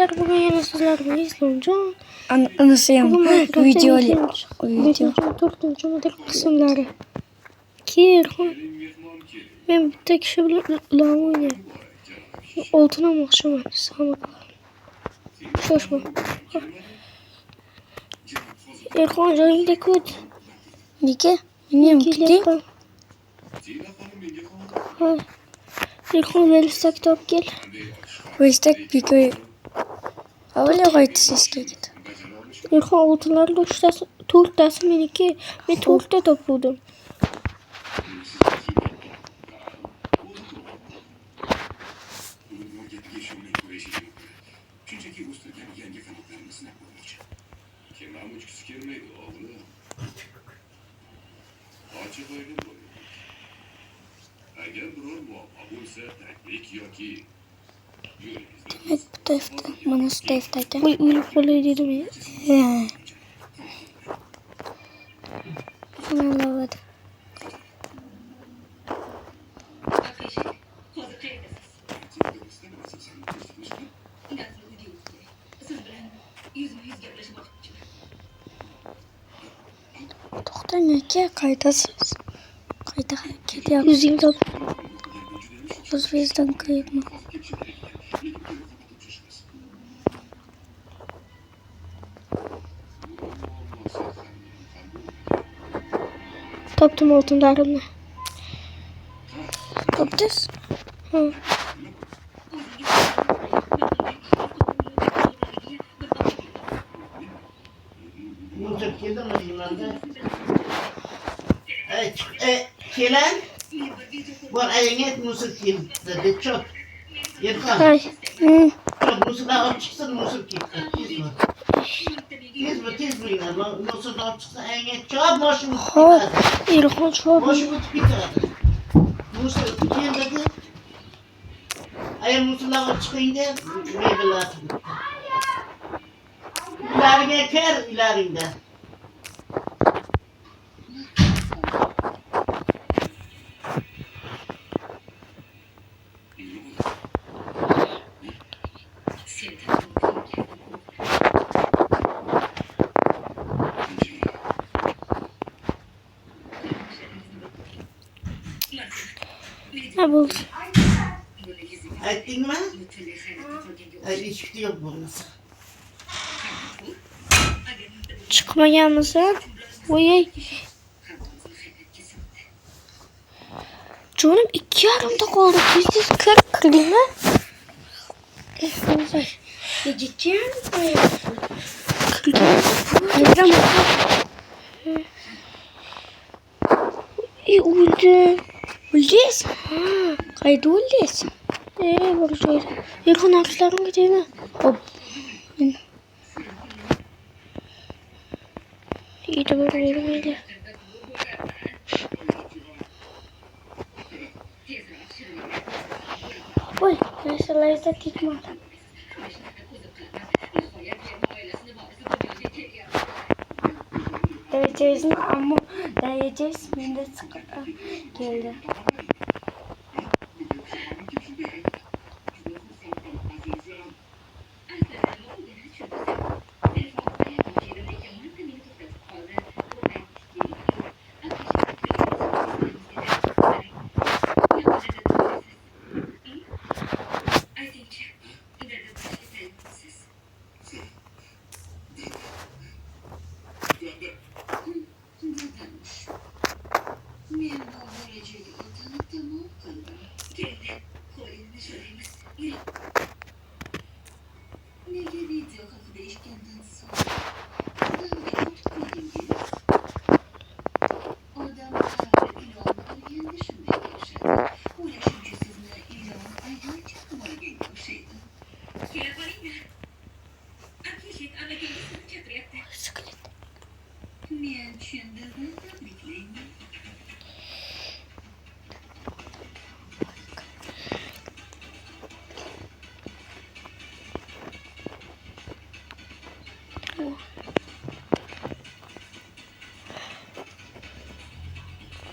arkadaşlar, bugün yine sizlerle izleyeceğim. Anısıyım. Video. 4. model kısımları. Ki ben bir tek şey bile oynayayım. Altına mı akşam sana şaşma. Erkan canım da kötü. Nike? Benim gitti. Erkan verirse kitap gel. Koystak bir köy. Öyle koydu sesle git. Erkan altınlarla 3 tane tuğuk tası meniki. Ben tuğukta topladım. Demek bu defter. Manası defterde. Uyup böyle dedim ya. Anlamadım. Doktor ne ki? Kaydasız. Kayda hareket yap. 120 Bizden kayıp mı? Taptım altınlarımla. Kaptız. Hı. Musik yedim mi yıllarda? Kelen? Bu ayet musik yedim. Çok. Yerkan. Hay. Çok musik alıp çıksın musik yedim. Tez mi yine? Musik alıp çıksın ayet çok boşum Ha. Erkan çok. boşum bitiyordu. Musik yedim. Ayet musik alıp çıkınca meyveler. İlerine ker ilerinde. Ne buldu? Ettin mi? Hiçbir şey yok bunun. Çıkma gelmesin. Oy. Canım 2 yarımda kaldı. 240 değil mi? Gideceğim. Neden? Öldü. Uldis. Kaydı uldis. Vuracağız. Yakın arkadaşlarım gidiyor mu? Hop. İyi de böyle yürümeydi. Oy, mesela izle tikma. Diyeceğiz mi? Ama diyeceğiz. Ben de geldi.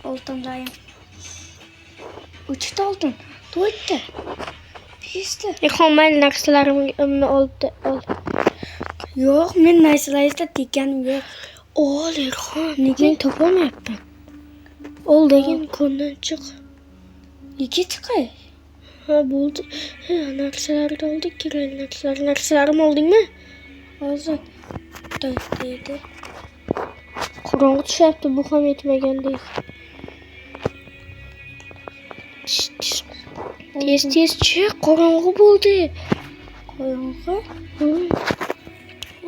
Oltundayım. Uçtu oldun. Duydu. işte. Mayli narsalarimni ol. Yo'q, men narsalarga teganim yo'q. Ol Erxon, men topolmayapman. Ol degin ko'ndan chiq. Nega chiqay? Ha bo'ldi. Ha, narsalarni oldik, kerakli narsalarimni oldingmi? Hozir deydi. Qorong'i tushyapti, bu ham yetmagandek. Tez chiq, qorong'i bo'ldi. Qorong'i?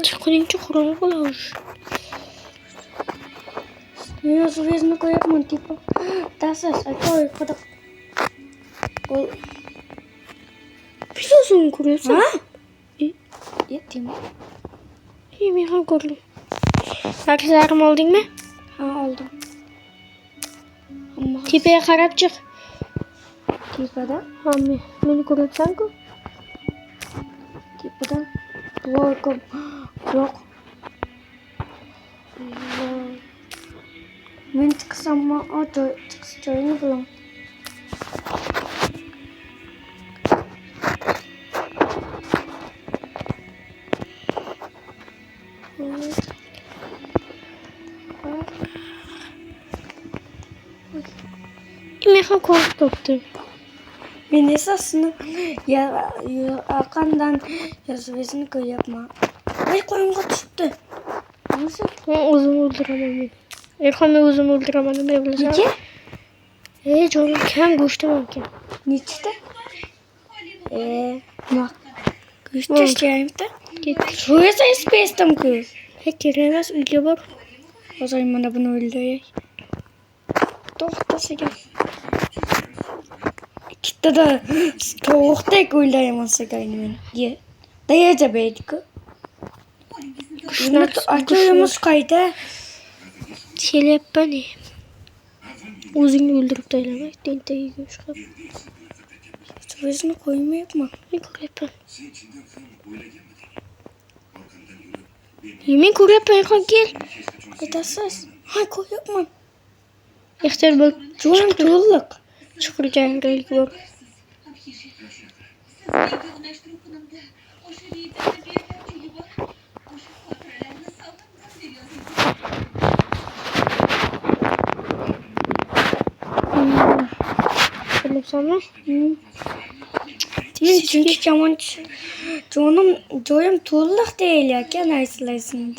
Chiqiningcha qorong'i bo'ladi. Men o'zimni qo'yapman, tipo. Dasas, qo'y, qo'ydik. Biliyorsun kuruyorsun. Ha? Yettim. İyi mi ha gördüm. Narsalarımı aldın mı? Ha, aldım. Ama Tepeye karab çık. tepada? Ha beni görüyorsan ki. Tepada. Yo'q. Yo'q. Men chiqsam, chiqish joyini bilaman. Men ham korkutdim. Men esasini yaqindan yozuvini ko'ryapman. Voy, qorong'i tushibdi. Nima? Men o'zimni o'ldiraman men. Erxon men o'zimni o'ldiraman nima bilasan? Nega? Jonim kam go'shtim ekan. Nechta? Mak. Go'sht tashlayapti. Ketdik. Shu esa espesdimku. Kerak emas, uyga bor. Hozir mana buni o'ldiraylik. To'xtasiga. Ikkita tovuqdek o'ldiraman sagayni men. Ye. Dayaja beydiku. Akıyımız qayda? Kelyapman. O'zingni o'ldirib taylamak, tentagiga chiqib. O'zini qo'ymayapman. Men ko'ryapman. Men ko'ryapman, Erxon kel. Aytasiz. Ha, ko'ryapman. Ehtiyot bo'l. Jo'ram to'liq. Chiqirganlik bor. Bilipsanmi? Men chunki kamonchi joyim to'liq deyil ekan aytlaysan.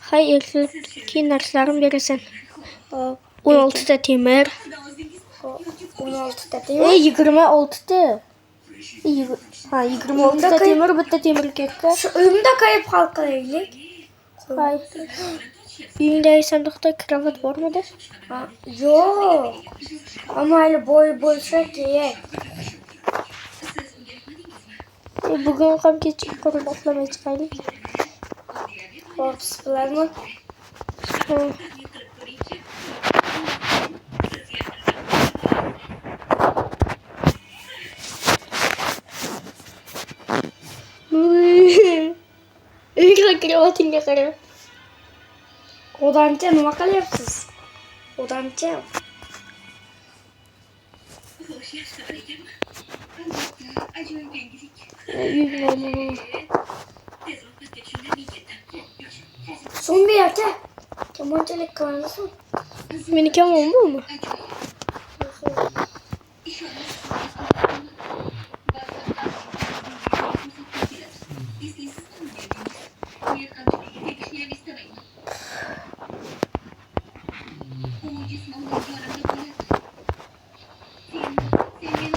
Hay erkak keyin narsalarimni berasan. 16 ta temir. 16 ta temir. 26 ta. Ha 26 ta temir, bitta temir ketdi. Shu uyimda qayib hal qilaylik. Hay. Uyingdagi sandiqda kravat bormidi? Ha, yo'q. Ammo boy bo'lsa kerak. Bugun ham kechib qolib uxlamay chiqaylik. Ortiz bilanmi? Uyga kravatingga qara. Odamcha nima qilyapsiz? Odamcha. Zombi aka. Kamonchilik qilamizmi? Meniki ham omonmi?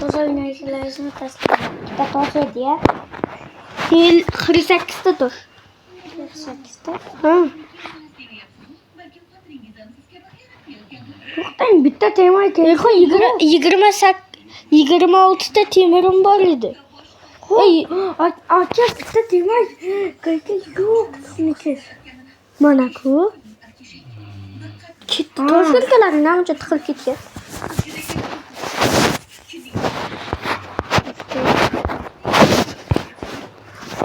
Hozir narsalarni tashlab. Bitta tosh edi ya. 48 ta tosh. 48 ta. Ha. To'xtang, bitta temir kerak. 26 ta temirim bor edi. Aka bitta temir kerak yo'q sizniki. Mana-ku. Toshlarni namcha tiqilib ketgan.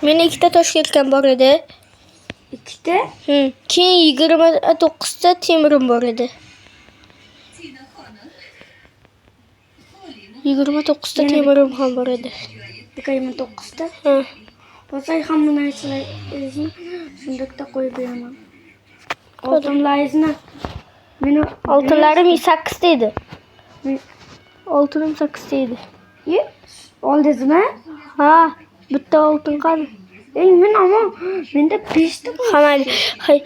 Meni ikkita tosh ketgan bor edi. Ikkita? Keyin 29 ta temirim bor edi. 29 ta temirim ham bor edi. bitta 29'da. Ha. Bo'lsa hamma narsalaringizni shundaqda qo'yib beraman. Oltinlaringizni meni Oltinlarim 8 deydi. Oltinim 8 deydi. oldingizmi? Ha, bitta oltin qani? Men ama menda 5 ta bor. Hay.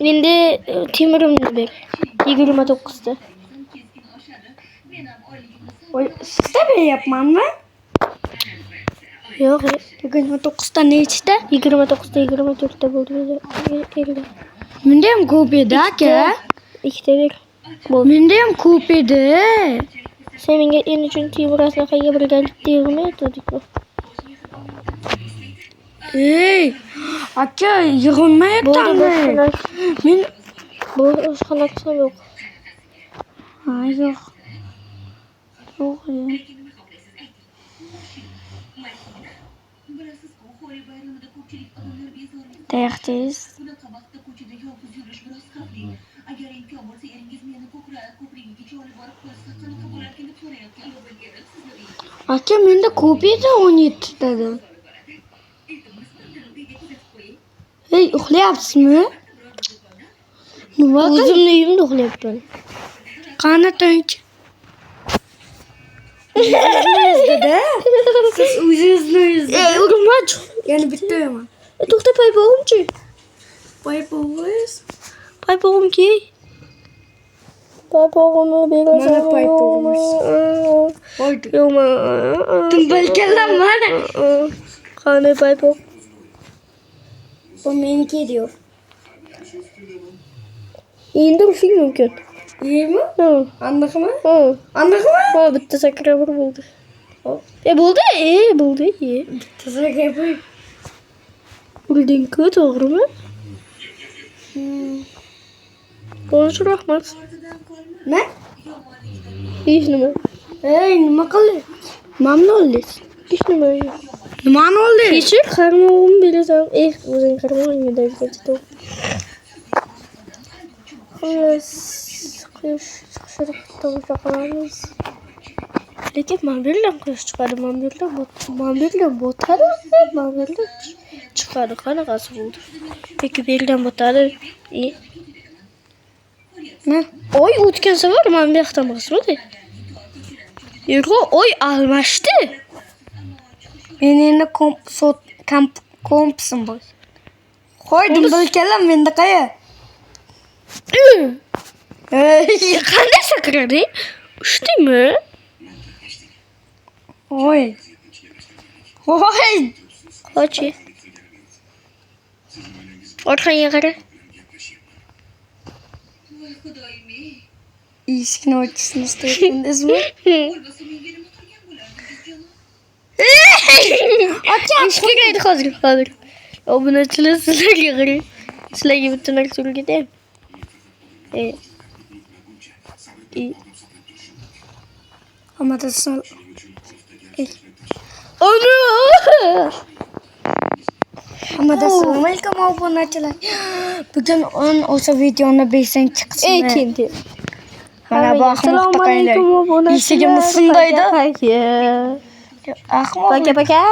Mende temirimni ber. 29 da. Sizda beryapmanmi? Yo'q, 29 ta nechta? 29 da 24 da bo'ldi. Menda ham ko'p edi aka. Ikkita ber. Bo'ldi. Menda ham ko'p edi. Sen menga endi uchun temirasini qayga birgalikda yig'mayotgandik-ku. Ey, aka yig'ilmayaptimi? Men Bu oshxonasi yo'q. ha yo'q. Yo'q. Dayaqchiz. Agar imkon bo'lsa eringiz meni ko'prigigacha olib borib qo'ysa qanaqa bo'larkan deb so'rayotgan bo'lganim sizni Aka menda ko'p edi 17 tadan. Ey, uxlayapsizmi? Nima qil? O'zimni uyimda uxlayapman. Qani tinch. O'zingizda-da. Siz o'zingizni Ey, urmach. yana bitta yo'man. To'xta, paybog'imchi. Paybog'ingiz? Paybog'imki. Paybog'imni berasan. Mana paybog'imiz. Oldi. Yo'qmi? Tumbalkanlar mana. Qani paybog'? Bu meniki diyor. Endi urishing mumkin. İyimi? Ha. Anlıqmi? Ha. Anlıqmi? Ha, bitta sakrabur bo'ldi. Bo'ldi. Bo'ldi. Tizraga qo'y. Bulding-ku, to'g'rimi? Bo'lish rahmat. Ne? Hech nima. Ey, nima qildi? Mamnunlik. Hech nima. Nimani oldi? Kechir, qarmog'imni berasan. O'zing qarmog'ingni daygatdi. Xo'sh, quyosh chiqishini tomosha qilamiz. Lekin men bergan quyosh chiqadi, men bergan botadi, men bergan chiqadi. Qanaqasi bo'ldi? Lekin bergan botadi. Ne? Oy o'tgan safar men bu yoqdan bosmadi. Yo'q, oy almashdi. Men endi kompsim bor. Qo'ydim bilkalam menda qaya. Ey, qanday sakradi? Ushdimi? Oy. Oy. Qochi. Orqangga qara. Eshikni ochishni istayapsizmi? Eshikka kiradi hozir. Obunachilar sizlarga qarang. Sizlarga bitta narsa o'rgataymi? Amatasın. Onu! Amatasın. Welcome obunachilar. Bugun on o'sha videoni bersan chiqsin. Kim? Mana bu ahmoqda qaylar. Eshigimiz shundaydi. Ahmoq. Paka.